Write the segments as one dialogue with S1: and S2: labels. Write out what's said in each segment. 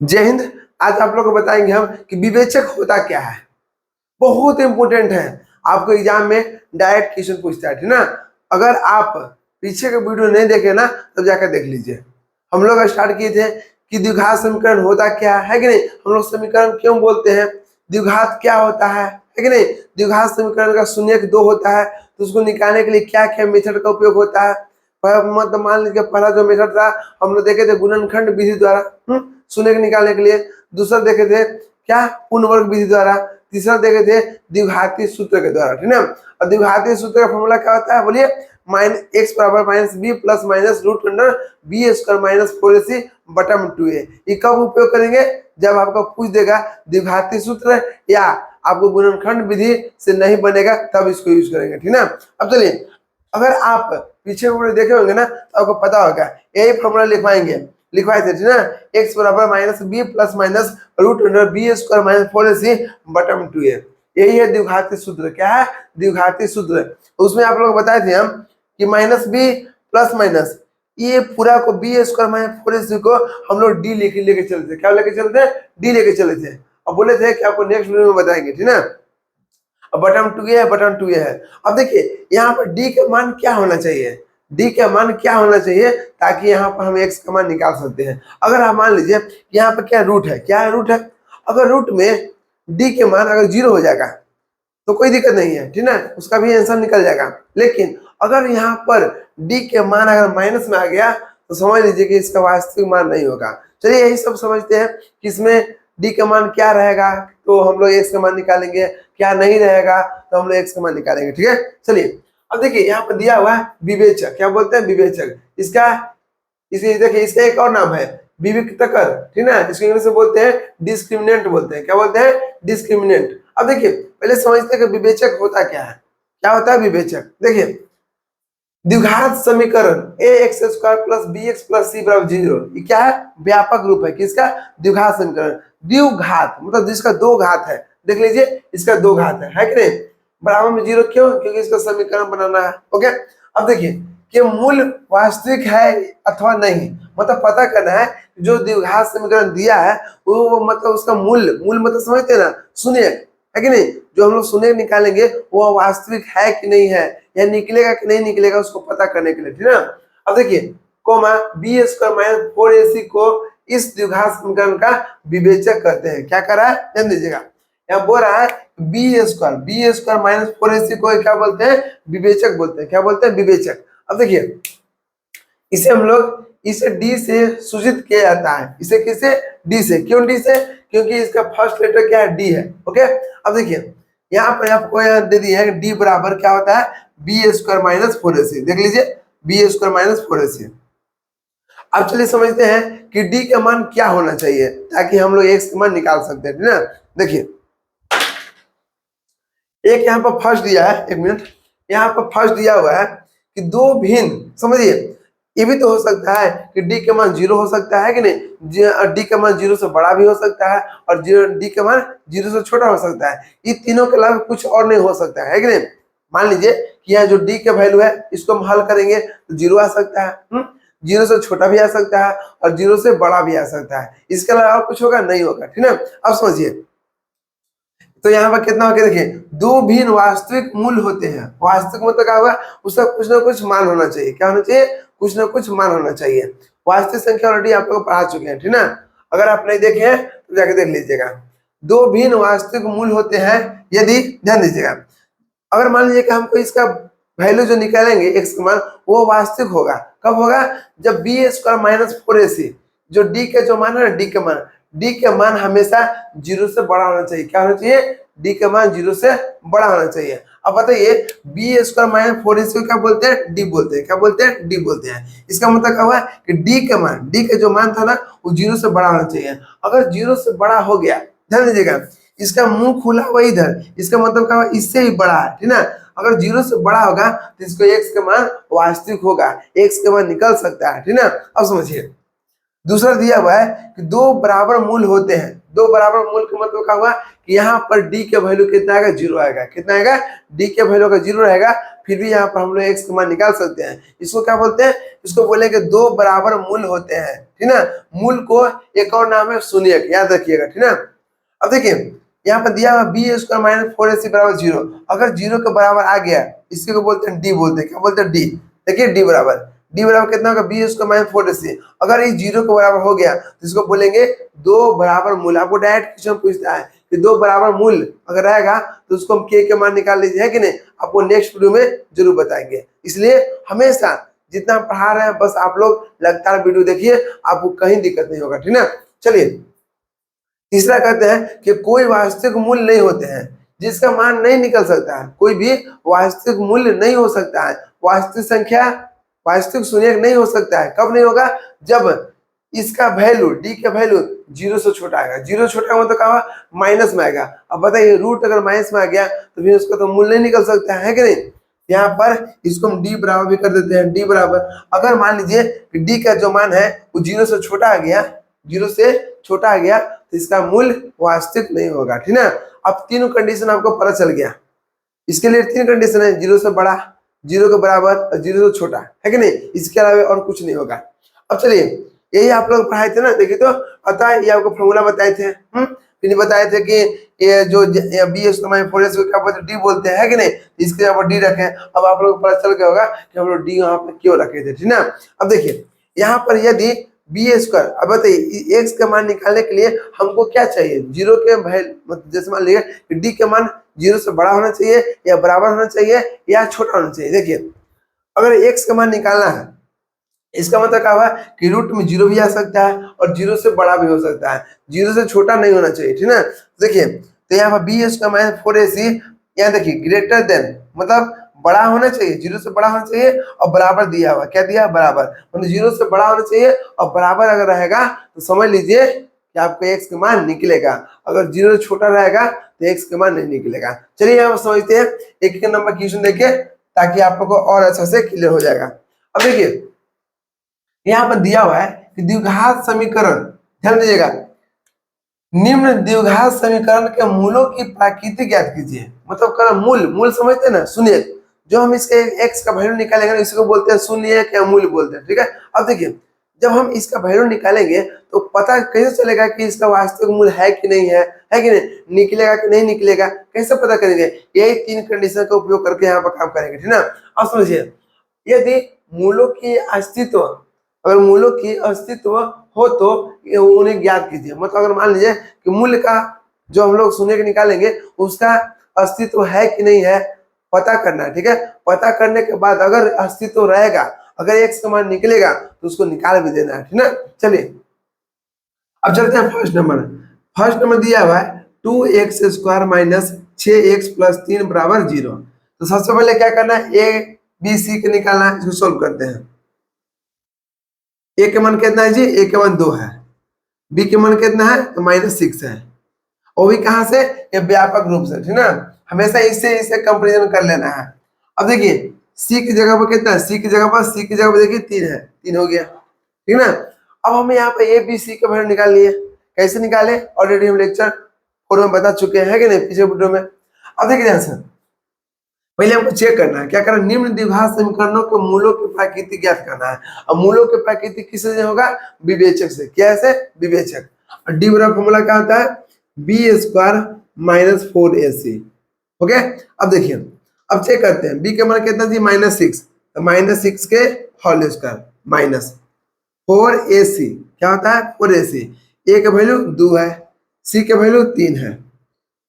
S1: जय हिंद। आज आप लोग को बताएंगे हम कि विवेचक होता क्या है। बहुत इंपॉर्टेंट है, आपको एग्जाम में डायरेक्ट क्वेश्चन पूछता है, ठीक ना। अगर आप पीछे का वीडियो नहीं देखे ना तब जाकर देख लीजिए। हम लोग स्टार्ट किए थे कि द्विघात समीकरण होता क्या है कि नहीं, हम लोग समीकरण क्यों बोलते हैं, द्विघात क्या होता है कि नहीं, द्विघात समीकरण का शून्य दो होता है तो उसको निकालने के लिए क्या क्या मेथड का उपयोग होता है। मतलब मान लीजिए पहला जो मेथड था हम लोग देखे थे गुणनखंड विधि द्वारा शून्य निकालने के लिए, दूसरा देखे थे क्या पूर्ण वर्ग विधि द्वारा, तीसरा देखे थे द्विघातीय सूत्र के द्वारा, ठीक ना। और द्विघातीय सूत्र का फॉर्मूला क्या होता है बोलिए, x बराबर minus b plus minus root under b square minus 4ac बटा में 2a। ये कब उपयोग करेंगे, जब आपको पूछ देगा द्विघातीय सूत्र या आपको गुणनखंड विधि से नहीं बनेगा तब इसको यूज करेंगे, ठीक ना। अब चलिए, अगर आप पीछे देखे होंगे ना तो आपको पता होगा यही फॉर्मूला लिखवाए थे, ठीक ना। x बराबर minus b plus minus root under b square minus 4ac बटा में 2a। यही है द्विघातीय सूत्र। क्या है द्विघातीय सूत्र, उसमें आप लोग बताए थे हम कि माइनस बी प्लस माइनस ये पूरा को बी स्क्वायर माइनस 4ac को हम लोग डी लेके चलते थे। क्या लेके चलते थे, डी लेके चले थे और बोले थे कि आपको नेक्स्ट वीडियो में बताएंगे, ठीक ना। अब बटन 2a है, बटन 2a है। अब देखिए यहाँ पर d का मान क्या होना चाहिए, d का मान क्या होना चाहिए ताकि यहाँ पर हम x का मान निकाल सकते हैं। अगर आप मान लीजिए यहाँ पर क्या रूट है, क्या है रूट है, अगर रूट में d के मान अगर 0 हो जाएगा तो कोई दिक्कत नहीं है, ठीक ना, उसका भी आंसर निकल जाएगा। लेकिन अगर यहाँ पर d के मान अगर माइनस में आ गया तो समझ लीजिए कि इसका वास्तविक मान नहीं होगा। चलिए यही सब समझते हैं कि इसमें d का मान क्या रहेगा तो हम लोग x का मान निकालेंगे, क्या नहीं रहेगा तो हम लोग x का मान निकालेंगे, ठीक है। चलिए अब देखिए यहाँ पर दिया हुआ है विवेचक, क्या बोलते हैं विवेचक, इसका इसे देखिए इसका एक और नाम है विविक्तकर, ठीक ना, इसको इंग्लिश में बोलते हैं डिस्क्रिमिनेंट बोलते हैं। क्या बोलते हैं, डिस्क्रिमिनेंट। अब देखिए पहले समझते हैं कि विवेचक होता क्या है। क्या होता है विवेचक, देखिए द्विघात समीकरण ax square plus bx plus c बराबर 0, ये क्या है व्यापक रूप है किसका, द्विघात समीकरण। द्विघात मतलब जिसका दो घात है, देख लीजिए इसका दो घात है कि नहीं, बराबर में 0 क्यों, क्योंकि इसका समीकरण बनाना है। ओके अब देखिए कि मूल वास्तविक है अथवा नहीं, मतलब पता करना है जो द्विघात समीकरण दिया है वो मतलब उसका मूल मतलब समझते हैं ना, शून्य है कि नहीं, जो हम लोग शून्य निकालेंगे वो वास्तविक है कि नहीं है या निकलेगा कि नहीं निकलेगा उसको पता करने के लिए, ठीक ना। अब देखिए coma B square minus 4ac को इस द्विघात समीकरण का विवेचक कहते हैं। क्या कर रहा है ध्यान दीजिएगा, यहाँ बोल रहा है बी स्क्वायर माइनस 4ac को क्या बोलते हैं, विवेचक बोलते हैं। क्या बोलते हैं, विवेचक। अब देखिए इसे हम लोग इसे डी से सूचित किया जाता है, इसे किसे, डी से। क्यों डी से, क्योंकि इसका फर्स्ट लेटर क्या है, डी है। ओके अब देखिए यहाँ पर आपको यहाँ दे दिया है डी बराबर क्या होता है बी स्क्वायर माइनस 4ac, देख लीजिए बी स्क्वायर माइनस 4ac। अब चलिए समझते हैं कि डी का मान क्या होना चाहिए ताकि हम लोग एक्स का मान निकाल सकते हैं, ठीक ना। देखिए एक यहाँ पर फर्स्ट दिया है, एक मिनट, यहाँ पर फर्स्ट दिया हुआ है कि दो भिन्न, समझिए ये भी तो हो सकता है कि डी का मान 0 हो सकता है कि नहीं, डी का मान 0 से बड़ा भी हो सकता है और डी का मान 0 से छोटा हो सकता है। ये तीनों के अलावा कुछ और नहीं हो सकता है कि नहीं। मान लीजिए कि यहाँ जो डी का वैल्यू है इसको हम हल करेंगे तो 0 आ सकता है, 0 से छोटा भी आ सकता है और 0 से बड़ा भी आ सकता है, इसके अलावा और कुछ होगा नहीं होगा, ठीक ना। अब समझिए तो यहाँ पर कितना हो गया, देखिए दो भिन्न वास्तविक मूल होते हैं। वास्तविक मतलब क्या होगा, उसका कुछ ना कुछ मान होना चाहिए। क्या होना चाहिए, कुछ ना कुछ मान होना चाहिए। वास्तविक संख्या ऑलरेडी आप लोग पढ़ा चुके हैं, ठीक ना। अगर आप नहीं देखे हैं तो जाके देख लीजिएगा। दो भिन्न वास्तविक मूल होते हैं यदि, ध्यान दीजिएगा, अगर मान लीजिए कि हमको इसका वैल्यू जो निकालेंगे एक्स का मान वो वास्तविक होगा, कब होगा, जब बी स्क्वायर माइनस 4ac, जो डी का जो मान है ना, डी का मान हमेशा 0 से बड़ा होना चाहिए। क्या होना चाहिए, डी का मान 0 से बड़ा होना चाहिए। अब बताइए बी स्क्वायर माइनस 4ac क्या बोलते हैं, डी बोलते हैं। क्या बोलते हैं, डी बोलते हैं। इसका मतलब क्या हुआ कि डी का जो मान था ना वो 0 से बड़ा होना चाहिए। अगर 0 से बड़ा हो गया, ध्यान दीजिएगा, इसका मुंह खुला हुआ इधर, इसका मतलब क्या हुआ, इससे ही बड़ा है, ठीक ना। अगर 0 से बड़ा होगा तो इसको x का मान वास्तविक होगा, x का मान निकल सकता है, ठीक ना। अब समझिए दूसरा दिया हुआ है कि दो बराबर मूल होते हैं। दो बराबर मूल का मतलब क्या हुआ कि यहाँ पर डी के वैल्यू कितना आएगा, 0 आएगा। कितना आएगा, डी के वैल्यू अगर 0 रहेगा फिर भी यहाँ पर हम लोग एक्स का मान निकाल सकते हैं। इसको क्या बोलते हैं, इसको बोलेंगे दो बराबर मूल होते हैं, ठीक ना। मूल को एक और नाम है शून्यक, याद रखिएगा, ठीक ना। अब देखिए यहाँ पर दिया हुआ बी स्क्वायर माइनस 4ac बराबर 0, अगर 0 के बराबर आ गया इसी को बोलते हैं डी, बोलते हैं क्या बोलते हैं, डी। देखिए डी बराबर कितना होगा, बी स्क्वायर माइनस 4ac। अगर ये 0 के बराबर हो गया तो इसको बोलेंगे दो बराबर मूल। आपको डायरेक्ट क्वेश्चन पूछता है कि दो बराबर मूल अगर रहेगा तो उसको हम के मान निकाल लीजिए, है कि नहीं। आपको नेक्स्ट वीडियो में जरूर बताएंगे। इसलिए हमेशा जितना पढ़ा रहे हैं बस आप लोग लगातार वीडियो देखिए, आपको कहीं दिक्कत नहीं होगा, ठीक ना। चलिए तीसरा कहते हैं कि कोई वास्तविक मूल्य नहीं होते हैं जिसका मान नहीं निकल सकता है। कोई भी वास्तविक मूल्य नहीं हो सकता है, वास्तविक संख्या, वास्तविक शून्यक नहीं हो सकता है। कब नहीं होगा, जब इसका वैल्यू डी का वैल्यू 0 से छोटा आएगा। 0 छोटा मतलब क्या हुआ, माइनस में आएगा। अब बताइए रूट अगर माइनस में आ गया तो फिर उसका तो मूल्य नहीं निकल सकता है कि नहीं। यहाँ पर इसको हम डी बराबर भी कर देते हैं। डी बराबर अगर मान लीजिए कि डी का जो मान है वो 0 से छोटा आ गया, 0 से छोटा आ गया तो इसका मूल्य वास्तविक नहीं होगा, ठीक ना। अब तीनों कंडीशन आपको पता चल गया। इसके लिए 3 कंडीशन है, 0 से बड़ा, 0 के बराबर और 0 से छोटा, है कि नहीं। इसके अलावा और कुछ नहीं होगा। अब चलिए यही आप लोग पढ़ाए थे ना, देखिए तो पता है ये आपको फॉर्मूला बताए थे, फिर बताए थे कि ये जो बी स्क्वायर 4ac को क्या बोलते हैं, डी बोलते हैं, है कि नहीं। इसके यहाँ पर डी रखे। अब आप लोग को पता चल गया होगा कि हम लोग डी यहाँ पर क्यों रखे थे, ठीक ना। अब देखिए यहाँ पर यदि बी स्क्वायर, अब बताइए एक्स का मान निकालने के लिए हमको क्या चाहिए, 0 के मतलब जैसे मान लीजिए डी के मान 0 से बड़ा होना चाहिए या बराबर होना चाहिए या छोटा होना चाहिए। देखिए अगर एक्स का मान निकालना है इसका मतलब क्या हुआ कि रूट में 0 भी आ सकता है और 0 से बड़ा भी हो सकता है, 0 से छोटा नहीं होना चाहिए, ठीक ना। देखिए तो यहाँ पर बी स्क्वायर माइनस 4ac, यहाँ देखिए ग्रेटर देन मतलब बड़ा होना चाहिए, 0 से बड़ा होना चाहिए और बराबर दिया हुआ, क्या दिया, बराबर, मतलब 0 से बड़ा होना चाहिए और बराबर अगर रहेगा तो समझ लीजिए कि आपको एक्स का मान निकलेगा। अगर 0 से छोटा रहेगा तो एक्स का मान नहीं निकलेगा। चलिए हम समझते हैं एक एक नंबर क्वेश्चन देखिए ताकि आप लोग को और अच्छा से क्लियर हो जाएगा। अब देखिए यहाँ पर दिया हुआ है कि द्विघात समीकरण, ध्यान दीजिएगा, निम्न द्विघात समीकरण के मूलों की प्रकृति ज्ञात कीजिए। मतलब कर मूल समझते हैं ना, शून्य, जो हम इसके एक्स का वैल्यू निकालेंगे ना इसको बोलते हैं शून्य या मूल बोलते हैं, ठीक है। अब देखिए जब हम इसका वैल्यू निकालेंगे तो पता कैसे चलेगा कि इसका वास्तविक मूल है कि नहीं है कि नहीं, निकलेगा कि नहीं निकलेगा, कैसे पता करेंगे। यही 3 कंडीशन का उपयोग करके यहाँ पर काम करेंगे, ठीक ना। अब समझिए यदि मूलों की अस्तित्व, अगर मूलों की अस्तित्व हो तो उन्हें ज्ञात कीजिए। मतलब अगर मान लीजिए कि मूल्य का जो हम लोग शून्य निकालेंगे उसका अस्तित्व है कि नहीं है पता करना है, ठीक है। पता करने के बाद अगर अस्तित्व रहेगा, अगर एक्स का मान निकलेगा तो उसको निकाल भी देना है, ठीक ना। चलिए अब चलते हैं फर्स्ट नंबर। फर्स्ट नंबर दिया हुआ है 2x square minus 6x plus 3 बराबर 0। तो सबसे पहले क्या करना है, ए बी सी के निकालना है, इसको सोल्व करते हैं। ए के मान कितना है जी, ए के मान 2 है, बी के मान कितना है तो -6 है, और भी कहां से, ये व्यापक रूप से, ठीक ना। हमेशा इससे कंपैरिजन कर लेना है। अब देखिए सी की जगह पर कितना है, सी की जगह पर देखिए 3 है, 3 हो गया, ठीक ना। अब हमें यहाँ पे ए बी सी का वैल्यू निकाल लिए, कैसे निकाले, ऑलरेडी हम लेक्चर 4 में बता चुके हैं कि नहीं, पिछले वीडियो में। अब देखिए ध्यान से पहले हमको चेक करना है, क्या करना, निम्न द्विघात समीकरणों के मूलों की प्रकृति ज्ञात करना है। और मूलों की प्रकृति किससे होगा, विवेचक से। क्या है, विवेचक। और डी बराबर फॉर्मूला क्या होता है, B square minus 4ac, okay. अब देखिए अब चेक करते हैं, बी के मान कितना जी, -6, तो -6 के होल स्क्वायर माइनस 4ac, क्या होता है 4ac। ए का वैल्यू 2 है, सी के वैल्यू 3 है,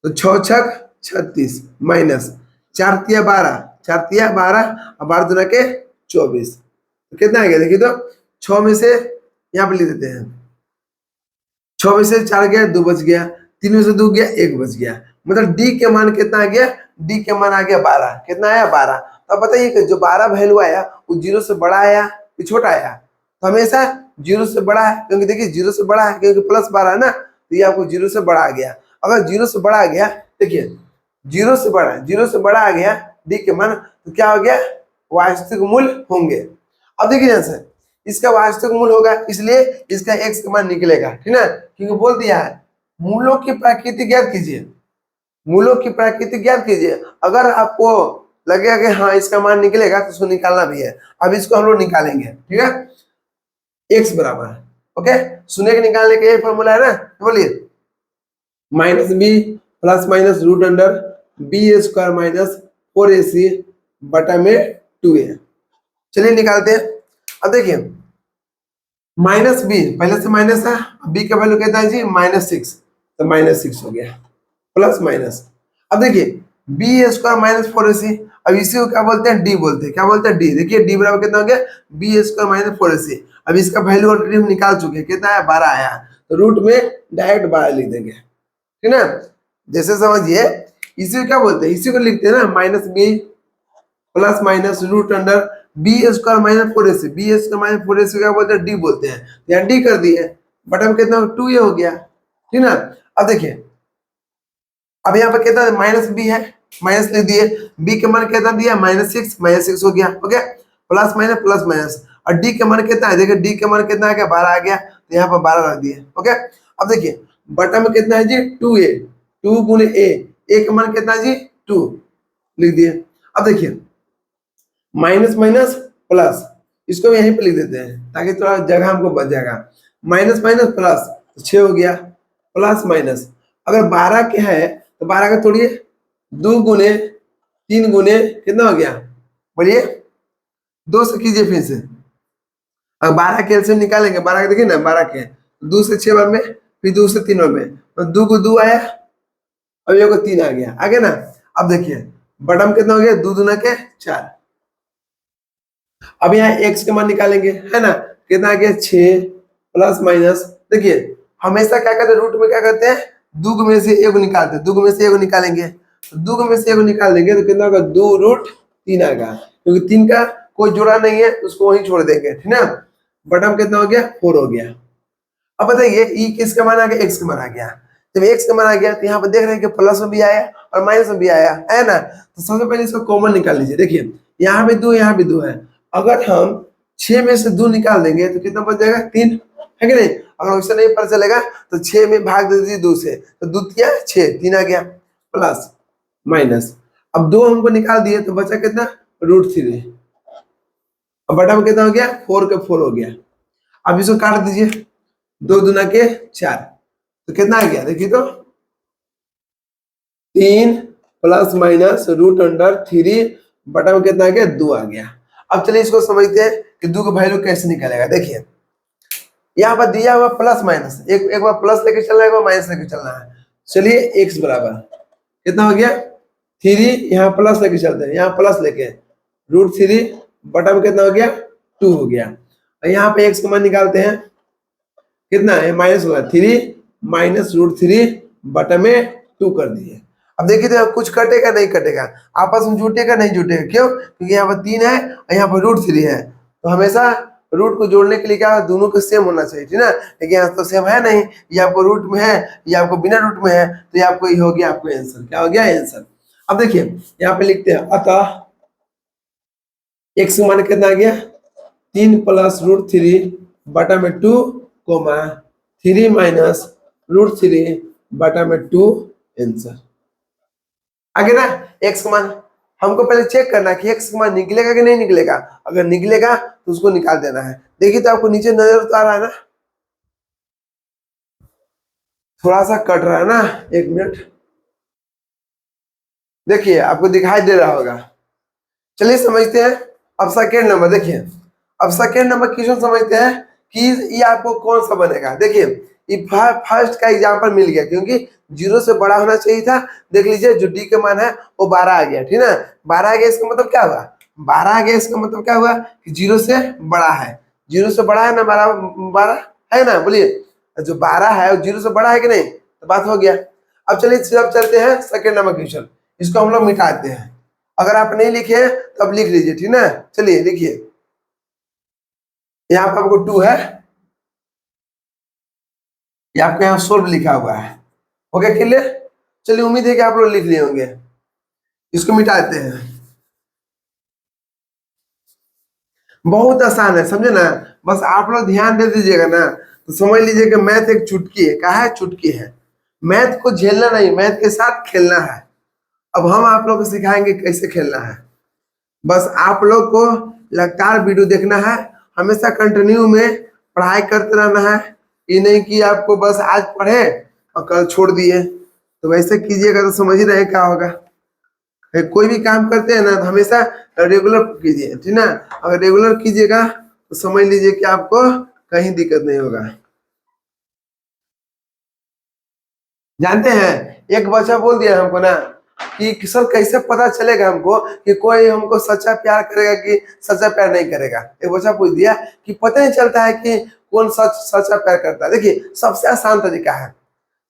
S1: तो 6 छक 36 माइनस 4 तिया 12, 4 तिया 12 और 12 दूना के 24, तो कितना आ गया देखिए, तो 6 में से यहाँ पे लिख देते हैं, 6 में से 4 गया 2 बच गया, 3 में से 2 गया 1 बच गया, मतलब डी के मान कितना आ गया, डी के मान आ गया 12, कितना आया 12। तो अब बताइए कि जो 12 वैल्यू आया वो 0 से बड़ा आया कि छोटा आया, तो हमेशा 0 से बड़ा है, क्योंकि देखिए 0 से बड़ा है क्योंकि +12 है ना, तो ये आपको 0 से बड़ा आ गया। अगर 0 से बड़ा आ गया, देखिए 0 से बड़ा आ गया डी के मान, तो क्या हो गया, वास्तविक मूल्य होंगे। अब देखिए ध्यान से, इसका वास्तविक मूल्य होगा इसलिए इसका एक्स का मान निकलेगा, ठीक ना, क्योंकि बोल दिया है मूलों की प्रकृति ज्ञात कीजिए, मूलों की प्रकृति ज्ञात कीजिए। अगर आपको लगेगा कि हाँ इसका मान निकलेगा तो उसको निकालना भी है। अब इसको हम लोग निकालेंगे, ठीक है। x बराबर, ओके, शून्य के निकालने के यही फॉर्मूला है ना, बोलिए minus b plus minus root under b square minus 4ac बटा में 2a। चलिए निकालते हैं। अब देखिए माइनस बी पहले से माइनस है, बी का वैल्यू कहता है जी -6, तो -6 हो गया प्लस माइनस। अब देखिए बी स्क्वायर माइनस 4ac, अब इसी को क्या बोलते हैं, डी बोलते हैं। क्या बोलते हैं, डी। देखिए डी बराबर कितना हो गया, बी स्क्वायर माइनस 4ac। अब इसका वैल्यू ऑलरेडी हम निकाल चुके हैं, कितना है 12 आया, तो रूट में डायरेक्ट 12 लिख देंगे, ठीक ना। जैसे समझिए इसी को क्या बोलते हैं, इसी को लिखते हैं ना minus b plus minus root under b square minus 4ac। B square minus 4ac क्या बोलते हैं, डी बोलते हैं। यहाँ डी कर दिए, बटा में कितना 2 हो गया, ठीक ना। अब देखिए अब यहाँ पर कितना माइनस बी है, माइनस लिख दिए, बी के मान कितना दिया -6, -6 हो गया, okay, plus minus plus minus. और डी के मान कितना है, देखिए डी के मान कितना आ गया 12 आ गया, तो यहाँ पर 12 रख दिए, ओके। अब देखिए बटा में कितना है जी 2a, 2 गुने a का मान कितना है जी 2 लिख दिए। अब देखिए माइनस माइनस प्लस, इसको यहीं पे लिख देते हैं ताकि थोड़ा जगह हमको बच जाएगा। माइनस माइनस प्लस तो 6 हो गया, प्लस माइनस अगर 12 के है तो 12 का तोड़िए, 2 गुने 3 गुने कितना हो गया, बोलिए 2 से कीजिए फिर से। अब 12 के एलसीएम निकालेंगे, 12 के देखिए ना 12 के 2 से 6 बार में, फिर 2 से 3 बार में, तो 2 को 2 आया, अब ये को 3 आ गया, आगे ना। अब देखिए बटम कितना हो गया, 2 दूना के 4। अब यहाँ x के मान निकालेंगे, है ना, कितना आ गया 6 प्लस माइनस। देखिए हमेशा क्या करते हैं, रूट में क्या करते हैं, दुग में से एक निकालते हैं, दुग में से एक निकालेंगे, दुग में से एक निकाल देंगे तो कितना होगा 2√3 आएगा, क्योंकि 3 का कोई जोड़ा नहीं है उसको वहीं छोड़ देंगे, ठीक ना। बटम कितना हो गया 4 हो गया। अब बताइए ई किसका मान आ गया, x का मान आ गया। जब x का मान आ गया तो यहाँ पर देख रहे हैं कि प्लस में भी आया और माइनस में भी आया है ना, तो सबसे पहले इसको कॉमन निकाल लीजिए। देखिए यहाँ भी 2 यहाँ भी 2 है, अगर हम 6 में से 2 निकाल देंगे तो कितना बच जाएगा 3, है कि नहीं। अगर वैसे नहीं पता चलेगा तो 6 में भाग दे दीजिए 2 से, तो 2 तिया 6, 3 आ गया प्लस माइनस। अब 2 हमको निकाल दिए तो बचा कितना √3, अब बटा में कितना हो गया 4 के 4 हो गया। अब इसको काट दीजिए, 2 दूना के 4, तो कितना आ गया देखिए तो 3 प्लस माइनस √3 बटा में कितना आ गया 2 आ गया। अब चलिए इसको समझते हैं कि 2 का वैल्यू कैसे निकलेगा। देखिए यहाँ पर दिया हुआ प्लस माइनस, एक बार प्लस लेके चलना है, एक बार माइनस लेके चलना है। चलिए x बराबर कितना हो गया 3, यहाँ प्लस लेके चलते हैं, यहाँ प्लस लेके √3 बटा में कितना हो गया 2 हो गया। और यहाँ पे x का मान निकालते हैं, कितना है माइनस होगा 3 माइनस √3 बटा में 2 कर दिए। अब देखिए तो कुछ कटेगा नहीं कटेगा, आपस में जुटेगा नहीं जुटेगा, क्यों, क्योंकि यहाँ पर 3 है और यहाँ पर √3 है, तो हमेशा रूट को जोड़ने के लिए क्या दोनों को सेम होना चाहिए, ठीक ना। लेकिन यहाँ तो सेम है नहीं, ये आपको रूट में है, ये आपको बिना रूट में है, तो ये आपको ये हो गया आपको आंसर, क्या हो गया आंसर। अब देखिए यहाँ पे लिखते हैं अतः x मान कितना आ गया 3 प्लस √3 बटा में 2 कोमा 3 माइनस √3 बटा में 2 आंसर। आगे ना x का मान हमको पहले चेक करना कि x का मान निकलेगा कि नहीं निकलेगा, अगर निकलेगा तो उसको निकाल देना है। देखिए तो आपको नीचे नजर तो आ रहा है ना, थोड़ा सा कट रहा है ना, 1 मिनट, देखिए आपको दिखाई दे रहा होगा। चलिए समझते हैं अब सेकेंड नंबर। देखिए अब सेकेंड नंबर क्वेश्चन समझते हैं कि ये आपको कौन सा बनेगा। देखिए ये फर्स्ट का एग्जाम्पल मिल गया, क्योंकि 0 से बड़ा होना चाहिए था। देख लीजिए जो डी का मान है वो 12 आ गया, ठीक ना। 12 आ गया इसका मतलब क्या हुआ, 12 आ गया इसका मतलब क्या हुआ कि 0 से बड़ा है, 0 से बड़ा है ना 12 है ना, बोलिए जो 12 है वो 0 से बड़ा है कि नहीं, तो बात हो गया। अब चलिए अब चलते हैं सेकेंड नंबर क्वेश्चन, इसको हम लोग मिटाते हैं। अगर आप नहीं लिखे तो अब लिख लीजिए, ठीक ना। चलिए लिखिए, यहाँ पर आपको 2 है, ये आपके यहाँ सोल्व लिखा हुआ है, ओके क्लियर। चलिए उम्मीद है कि आप लोग लिख लिए होंगे, इसको मिटाते हैं। बहुत आसान है, समझे ना, बस आप लोग ध्यान दे दीजिएगा ना तो समझ लीजिए कि मैथ एक चुटकी है, कहा है चुटकी है। मैथ को झेलना नहीं, मैथ के साथ खेलना है। अब हम आप लोग को सिखाएंगे कैसे खेलना है। बस आप लोग को लगातार वीडियो देखना है, हमेशा कंटिन्यू में पढ़ाई करते रहना है। ये नहीं कि आपको बस आज पढ़े और कल छोड़ दिए, तो वैसे कीजिएगा तो समझ ही रहे क्या होगा। कोई भी काम करते हैं ना तो हमेशा रेगुलर कीजिए, ठीक ना। अगर रेगुलर कीजिएगा तो समझ लीजिए कि आपको कहीं दिक्कत नहीं होगा। जानते हैं एक बच्चा बोल दिया हमको ना कि सर कैसे पता चलेगा हमको कि कोई हमको सच्चा प्यार करेगा कि सच्चा प्यार नहीं करेगा। एक बच्चा पूछ दिया कि पता नहीं चलता है कि कौन सच्चा प्यार करता है। देखिए सबसे आसान तरीका है,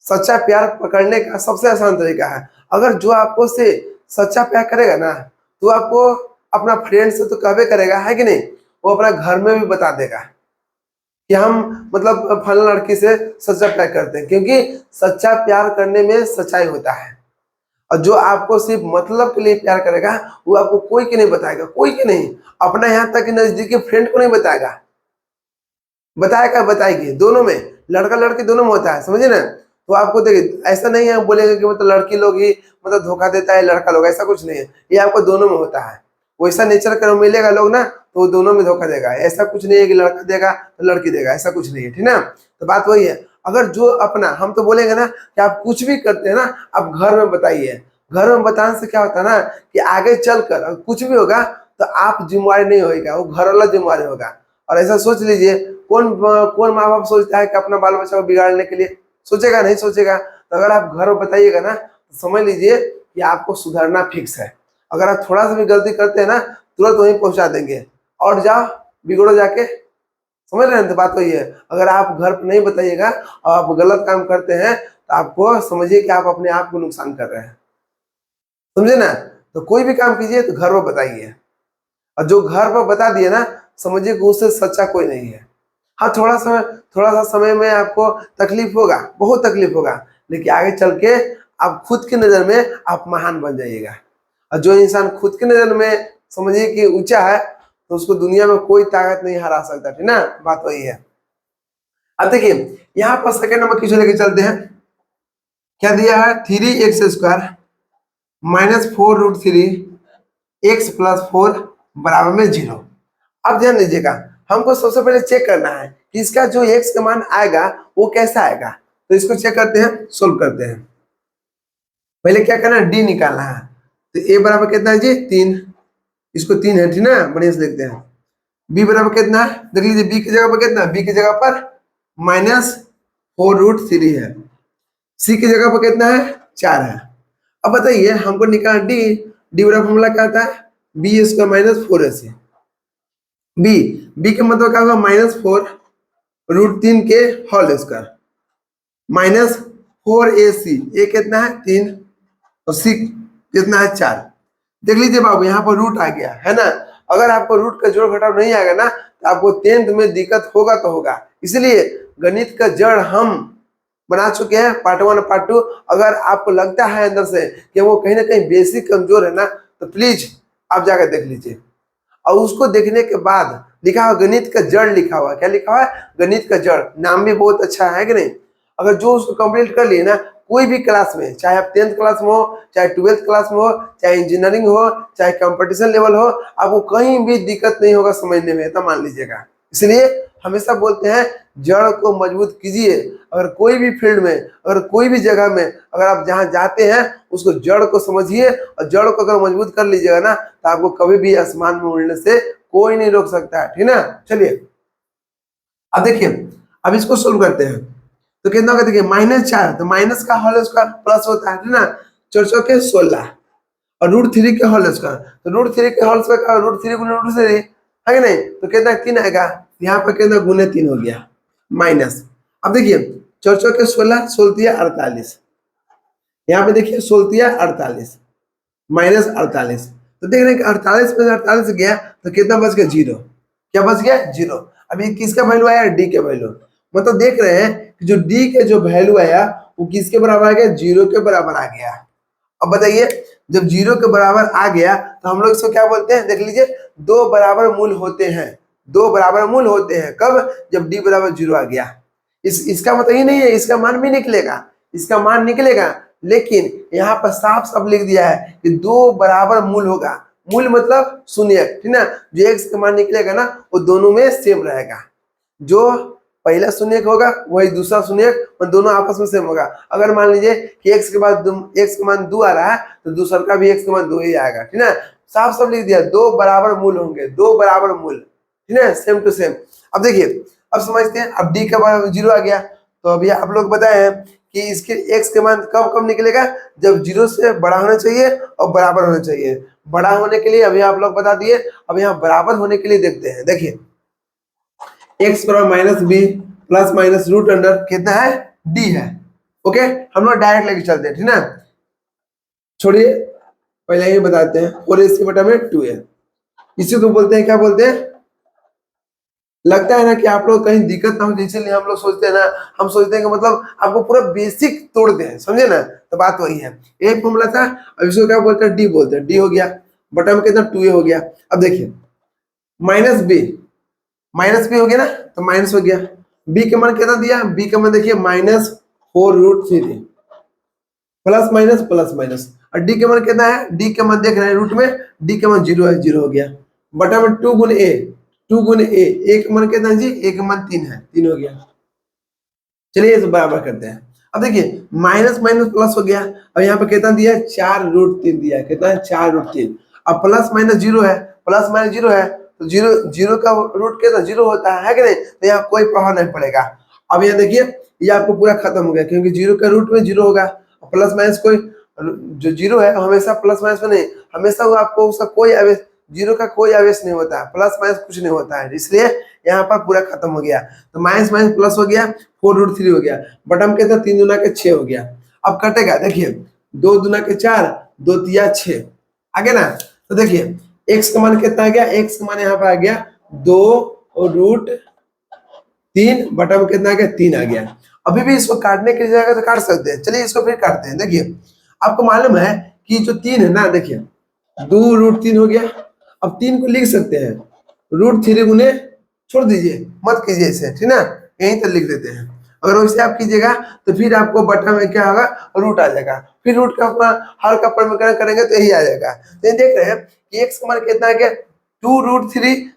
S1: सच्चा प्यार पकड़ने का सबसे आसान तरीका है, अगर जो आपको से सच्चा प्यार करेगा ना तो आपको अपना फ्रेंड से तो कहबे करेगा, है कि नहीं। वो अपना घर में भी बता देगा कि हम मतलब फलाना लड़की से सच्चा प्यार करते हैं, क्योंकि सच्चा प्यार करने में सच्चाई होता है। और जो आपको सिर्फ मतलब के लिए प्यार करेगा वो आपको कोई के नहीं बताएगा, कोई के नहीं, अपना यहाँ तक कि नजदीकी फ्रेंड को नहीं बताएगा। बताएगा बताएगी दोनों में, लड़का लड़की दोनों में होता है, समझे ना। तो आपको देखिए ऐसा नहीं है बोलेगा कि मतलब लड़की लोग ही मतलब धोखा देता है, लड़का लोग, ऐसा कुछ नहीं है। ये आपको दोनों में होता है। वैसा नेचर का मिलेगा लोग ना तो वो दोनों में धोखा देगा। ऐसा कुछ नहीं है कि लड़का देगा तो लड़की देगा, ऐसा कुछ नहीं है, ठीक ना। तो बात वही है, अगर जो अपना हम तो बोलेंगे ना कि आप कुछ भी करते हैं ना आप घर में बताइए। घर में बताने से क्या होता है ना कि आगे चलकर कुछ भी होगा तो आप जिम्मेवारी नहीं होगा, वो घर वाला जिम्मेवारी होगा। और ऐसा सोच लीजिए, कौन कौन माँ बाप सोचता है कि अपना बाल बच्चा को बिगाड़ने के लिए, सोचेगा नहीं सोचेगा। तो अगर आप घर में बताइएगा ना तो समझ लीजिए कि आपको सुधरना फिक्स है। अगर आप थोड़ा सा भी गलती करते हैं ना तुरंत वहीं पहुंचा देंगे और जाओ बिगड़ो जाके, समझ रहे हैं। तो बात वही है, अगर आप घर पर नहीं बताइएगा और आप गलत काम करते हैं तो आपको समझिए कि आप अपने आप को नुकसान कर रहे हैं, समझे ना। तो कोई भी काम कीजिए तो घर पर बताइए, और जो घर पर बता दिए ना समझिए कि उससे सच्चा कोई नहीं है। हाँ थोड़ा सा समय में आपको तकलीफ होगा, बहुत तकलीफ होगा, लेकिन आगे चल के आप खुद की नज़र में आप महान बन जाइएगा। और जो इंसान खुद की नज़र में समझिए कि ऊंचा है तो उसको दुनिया में कोई ताकत नहीं हरा सकता, ठीक ना। बात वही है। अब देखिए यहाँ पर सेकेंड नंबर क्वेश्चन लेके चलते हैं। क्या दिया है, 3x² -4√3 x+4 बराबर में 0। अब ध्यान दीजिएगा, हमको सबसे पहले चेक करना है कि इसका जो x का मान आएगा वो कैसा आएगा। तो इसको चेक करते हैं, सोल्व करते हैं। पहले क्या करना है, d निकालना है। तो a बराबर कितना है जी 3, इसको 3 है, ठीक ना, बढ़िया से देखते हैं। b बराबर कितना है, देख लीजिए b की जगह पर कितना, b की जगह पर -4√3 है। c की जगह पर कितना है 4 है। अब बताइए हमको निकाल d, d बराबर फॉर्मूला क्या आता है, b² -4ac। बी का मतलब क्या होगा, -4√3 के होल स्क्वायर -4ac। ए कितना है 3 और सी कितना है 4। देख लीजिए बाबू यहाँ पर रूट आ गया है ना। अगर आपको रूट का जोड़ घटाव नहीं आएगा ना तो आपको 10th में दिक्कत होगा तो होगा। इसलिए गणित का जड़ हम बना चुके हैं, पार्ट 1 पार्ट 2। अगर आपको लगता है अंदर से कि वो कहीं ना कहीं बेसिक कमजोर है ना तो प्लीज आप जाकर देख लीजिए। और उसको देखने के बाद लिखा हुआ गणित का जड़ लिखा हुआ, क्या लिखा हुआ है, गणित का जड़। नाम भी बहुत अच्छा है कि नहीं। अगर जो उसको कंप्लीट कर लिए ना, कोई भी क्लास में, चाहे आप 10th क्लास में हो, चाहे 12th क्लास में हो, चाहे इंजीनियरिंग हो, चाहे कंपटीशन लेवल हो, आपको कहीं भी दिक्कत नहीं होगा समझने में, तो मान लीजिएगा। इसलिए हमेशा बोलते हैं जड़ को मजबूत कीजिए। अगर कोई भी फील्ड में, अगर कोई भी जगह में अगर आप जहाँ जाते हैं उसको जड़ को समझिए, और जड़ को अगर मजबूत कर लीजिएगा ना तो आपको कभी भी आसमान में उड़ने से कोई नहीं रोक सकता है, ठीक ना। चलिए अब देखिए, अब इसको सोल्व करते हैं। तो कितना होगा, देखिए -4, तो माइनस का होल स्क्वायर प्लस होता है, ठीक ना। 4 के 16 और √3 के होल स्क्वायर, तो √3 के होल स्क्वायर का √3 गुने √3 है कि नहीं। तो कितना 3 आएगा, यहाँ पर कितना गुने 3 हो गया माइनस। अब देखिए 4 के 16, 16 48, यहाँ पे देखिए 16 48 -48। तो देख रहे हैं कि 48 में 48 गया तो कितना बच गया 0। क्या बच गया 0। अभी किसका वैल्यू आया, डी के वैल्यू। मतलब देख रहे हैं कि जो डी के जो वैल्यू आया वो किसके बराबर आ गया, 0 के बराबर आ गया। अब बताइए जब 0 के बराबर आ गया तो हम लोग इसको क्या बोलते हैं, देख लीजिए दो बराबर मूल होते हैं। दो बराबर मूल होते हैं कब, जब डी बराबर 0 आ गया। इसका मतलब ये नहीं है इसका मान भी निकलेगा, इसका मान निकलेगा, लेकिन यहाँ पर साफ साफ लिख दिया है कि दो बराबर मूल होगा। मूल मतलब शून्यक, ठीक ना। जो x का मान निकलेगा ना वो दोनों में सेम रहेगा। जो पहला शून्यक होगा वही दूसरा शून्यक, और दोनों आपस में सेम होगा। अगर मान लीजिए कि x के बाद x का मान 2 आ रहा है तो दूसरा का भी x का मान 2 ही आएगा, ठीक ना। साफ साफ लिख दिया, दो बराबर मूल होंगे, दो बराबर मूल, ठीक है, सेम टू सेम। अब देखिए, अब समझते हैं। अब d का मान 0 आ गया, तो अभी आप लोग बताए हैं कि इसके x के मान कब कब निकलेगा, जब 0 से बड़ा होना चाहिए और बराबर होना चाहिए। बड़ा होने के लिए अभी आप लोग बता दिए, अब यहाँ बराबर होने के लिए देखते हैं। देखिए x बराबर minus b plus minus root under कितना है, d है। ओके, हम लोग डायरेक्ट लेके चलते हैं, ठीक ना। छोड़िए, पहले ही बताते हैं, 4ac बटा में 2a, इसी को बोलते हैं, क्या बोलते हैं। लगता है ना कि आप लोग कहीं दिक्कत ना हो, इसीलिए हम लोग सोचते हैं ना, हम सोचते हैं कि मतलब आपको पूरा बेसिक तोड़ दें, समझे ना। तो बात वही है, ये फॉर्मूला था। अब इसको क्या बोलते हैं, डी बोलते हैं। डी हो गया, बटा में कितना 2a हो गया। अब देखिए माइनस बी हो गया ना, तो माइनस हो गया। बी का मान कितना दिया, बी का मान देखिए -4√3, प्लस माइनस। और डी का मान कितना है, डी का मान देख रहे हैं रूट में, डी का मान 0 है, 0 हो गया। बटा में 2 गुने ए, 2 गुने ए, ए का मान कितना है जी, ए का मान 3 है, 3 हो गया। चलिए इसे बराबर करते हैं। अब देखिए माइनस माइनस प्लस हो गया। अब यहाँ पे कितना दिया है, 4√3 दिया है, कितना है 4√3। अब प्लस माइनस 0 है, प्लस माइनस 0 है, तो 0 0 का रूट कितना 0 होता है कि नहीं, तो यहाँ कोई प्रभाव नहीं पड़ेगा। अब यहाँ देखिए ये आपको पूरा खत्म हो गया, क्योंकि 0 का रूट में 0 होगा। प्लस माइनस कोई, जो 0 है हमेशा प्लस माइनस में नहीं, हमेशा वो आपको उसका कोई आवेश, 0 का कोई आवेश नहीं होता है, प्लस माइनस कुछ नहीं होता है, इसलिए यहाँ पर पूरा खत्म हो गया। तो माइनस माइनस प्लस हो गया, 4√3 हो गया। बटम के 3 दूना के 6 हो गया। अब कटेगा, देखिए 2 दूना के 4, 2 तिया 6 आगे ना। तो देखिए x का मान कितना आ गया, x का मान यहाँ पर आ गया 2√3, बटा में कितना आ गया 3 आ गया। अभी भी इसको काटने की जगह तो काट सकते हैं, चलिए इसको फिर काटते हैं। देखिए आपको मालूम है कि जो 3 है ना, देखिए 2√3 हो गया। अब 3 को लिख सकते हैं √3 गुने, छोड़ दीजिए, मत कीजिए इसे, ठीक ना, यहीं तक लिख देते हैं। अगर वैसे आप कीजिएगा तो फिर आपको बटा में क्या होगा, रूट आ जाएगा। फिर रूट का अपना हर का परिवर्तन करेंगे तो यही आ जाएगा। तो ये देख रहे हैं कि x का मान कितना आ गया, 2√3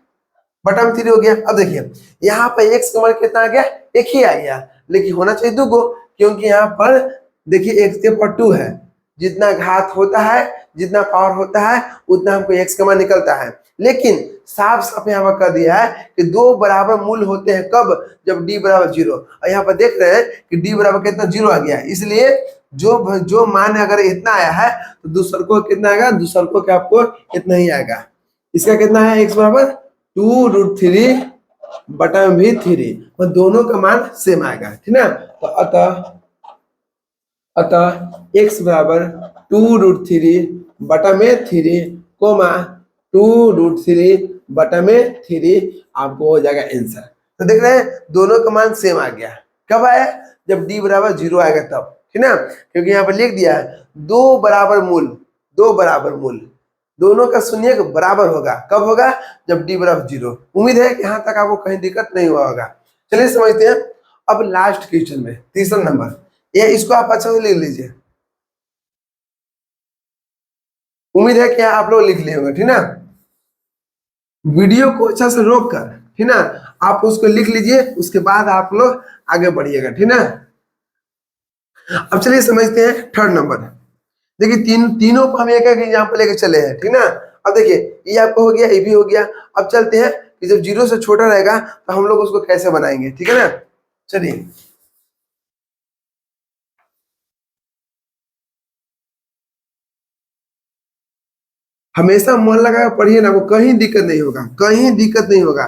S1: बटा में 3 हो गया। अब देखिए यहाँ पर x का मान कितना आ गया, एक ही आ गया, लेकिन होना चाहिए 2 गो, क्योंकि यहाँ पर देखिए x के पावर 2 है। जितना घात होता है, जितना पावर होता है, उतना हमको x का मान निकलता है। लेकिन साफ साफ यहाँ पर कर दिया है कि दो बराबर मूल होते हैं कब, जब d बराबर 0। और यहाँ पर देख रहे हैं कि d बराबर कितना 0 आ गया, इसलिए जो मान अगर इतना आया है तो दूसर को कितना आएगा, दूसर को क्या आपको इतना ही आएगा। इसका कितना है, x बराबर 2√3 बटा में भी 3, और दोनों का मान सेम आएगा, ठीक ना। तो अतः x बराबर 2√3 बटा में 3, कोमा 2√3 बटा में 3 आपको हो जाएगा आंसर। तो देख रहे हैं दोनों का मान सेम आ गया। कब आया, जब d बराबर 0 आएगा तब, ठीक ना। क्योंकि यहाँ पर लिख दिया है दो बराबर मूल, दोनों का शून्य बराबर होगा। कब होगा, जब d बराबर 0। उम्मीद है कि यहाँ तक आपको कहीं दिक्कत नहीं हुआ होगा। चलिए समझते हैं। अब लास्ट क्वेश्चन में तीसरा नंबर, ये इसको आप अच्छा से लिख लीजिए। उम्मीद है कि आप लोग लिख लिए होंगे, ठीक ना। वीडियो को अच्छा से रोक कर, ठीक ना, आप उसको लिख लीजिए, उसके बाद आप लोग आगे बढ़िएगा, ठीक ना। अब चलिए समझते हैं थर्ड नंबर। देखिए तीनों को हम एक एक एग्जाम्पल लेके चले हैं, ठीक ना। अब देखिए ये आपको हो गया, ये भी हो गया। अब चलते हैं कि जब 0 से छोटा रहेगा तो हम लोग उसको कैसे बनाएंगे, ठीक है ना। चलिए हमेशा मन लगा पढ़िए ना, वो कहीं दिक्कत नहीं होगा, कहीं दिक्कत नहीं होगा,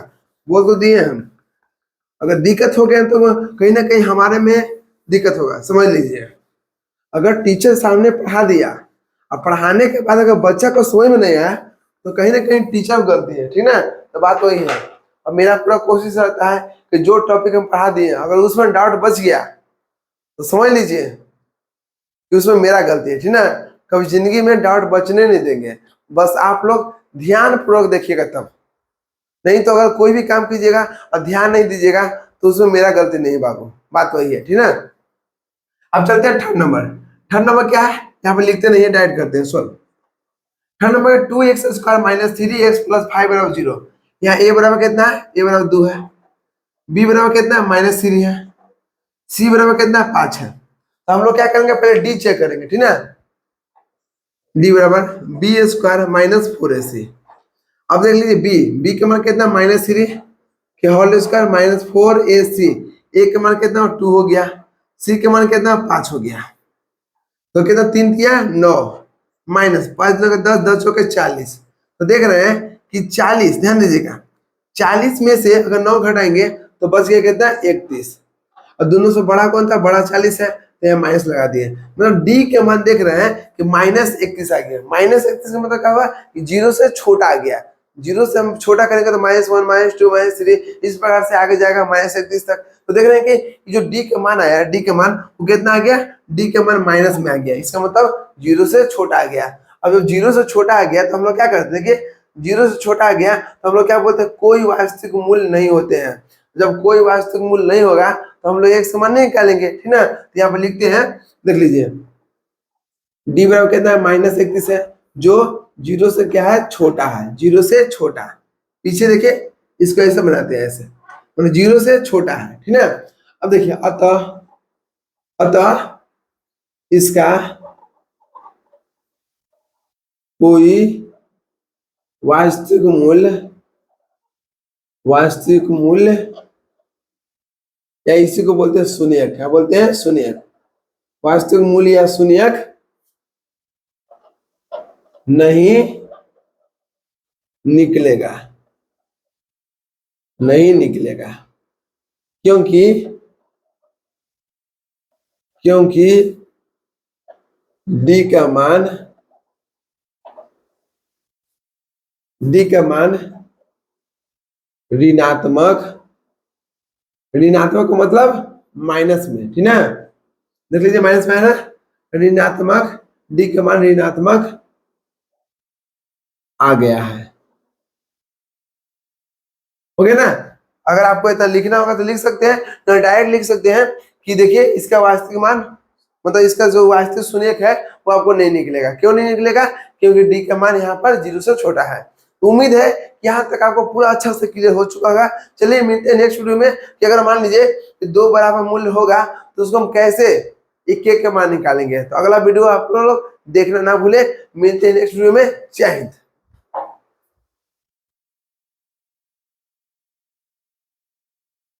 S1: बोल तो दिए हम। अगर दिक्कत हो गया तो कहीं ना कहीं हमारे में दिक्कत होगा, समझ लीजिए। अगर टीचर सामने पढ़ा दिया और पढ़ाने के बाद अगर बच्चा को समझ में नहीं आया तो कहीं ना कहीं टीचर गलती है, ठीक ना। तो बात वही है। अब मेरा पूरा कोशिश रहता है कि जो टॉपिक हम पढ़ा दिए अगर उसमें डाउट बच गया तो समझ लीजिए कि उसमें मेरा गलती है, ठीक ना। कभी जिंदगी में डाउट बचने नहीं देंगे, बस आप लोग ध्यान पूर्वक देखिएगा तब। नहीं तो अगर कोई भी काम कीजिएगा और ध्यान नहीं दीजिएगा तो उसमें मेरा गलती नहीं बाबू, बात वही है, ठीक ना। अब चलते हैं थर्ड नंबर। थर्ड नंबर क्या है, यहाँ पे लिखते नहीं है, डायरेक्ट करते हैं, solve. Third number 2x² minus 3x plus 5 बराबर 0। यहाँ a बराबर कितना है, a बराबर 2 है, b बराबर कितना है, -3 है, c बराबर कितना है, 5 है। तो हम लोग क्या करेंगे, पहले d चेक करेंगे, ठीक है। d बराबर b² माइनस 4ac। अब देख लीजिए b का मान कितना, -3 के whole square minus 4ac, a का मान कितना 2 हो गया, c का मान कितना 5 हो गया। तो कितना 3 किया 9 माइनस 5 लगा 10, 10 होकर 40। तो देख रहे हैं कि 40, ध्यान दीजिएगा, 40 में से अगर 9 घटाएंगे तो बच गया कितना 31। और दोनों से बड़ा कौन था, बड़ा 40 है, तो यहाँ माइनस लगा दिए। मतलब डी के मान देख रहे हैं कि -31 आ गया। -31 का मतलब क्या हुआ कि 0 से छोटा आ गया। 0 से हम छोटा करेंगे तो -1 -2 -3 इस प्रकार से आगे जाएगा -31 तक। तो देख रहे हैं कि जो डी का मान आया, डी का मान वो कितना आ गया, डी का मान माइनस में आ गया। इसका मतलब 0 से छोटा आ गया। अब जब 0 से छोटा आ गया तो हम लोग क्या करते हैं कि 0 से छोटा आ गया तो हम लोग क्या बोलते हैं, कोई वास्तविक मूल्य नहीं होते हैं। जब कोई वास्तविक मूल्य नहीं होगा तो हम लोग एक समान नहीं निकालेंगे, ठीक ना। तो यहाँ पर लिखते हैं, देख लीजिए डी बराबर कितना है, -31 है, जो 0 से क्या है, छोटा है, 0 से छोटा। पीछे देखिए इसको ऐसे बनाते हैं, ऐसे मतलब 0 से छोटा है, ठीक है। अब देखिए अतः इसका कोई वास्तविक मूल्य या इसी को बोलते हैं शून्यक। क्या बोलते हैं, शून्यक। वास्तविक मूल्य या शून्यक नहीं निकलेगा, नहीं निकलेगा, क्योंकि डी का मान ऋणात्मक का मतलब माइनस में, ठीक है। देख लीजिए माइनस में है ना, ऋणात्मक, डी का मान ऋणात्मक आ गया है, हो गया ना। अगर आपको इतना लिखना होगा तो लिख सकते हैं, तो डायरेक्ट लिख सकते हैं कि देखिए इसका वास्तविक मान, मतलब इसका जो वास्तविक शून्यक है वो आपको नहीं निकलेगा। क्यों नहीं निकलेगा, क्योंकि डी का मान यहाँ पर 0 से छोटा है। तो उम्मीद है कि यहाँ तक आपको पूरा अच्छा से क्लियर हो चुका होगा। चलिए मिलते हैं नेक्स्ट वीडियो में कि अगर मान लीजिए कि 2 बराबर मूल्य होगा तो उसको हम कैसे एक एक का मान निकालेंगे। तो अगला वीडियो आप लोग देखना ना भूले। मिलते हैं नेक्स्ट वीडियो में। जय हिंद।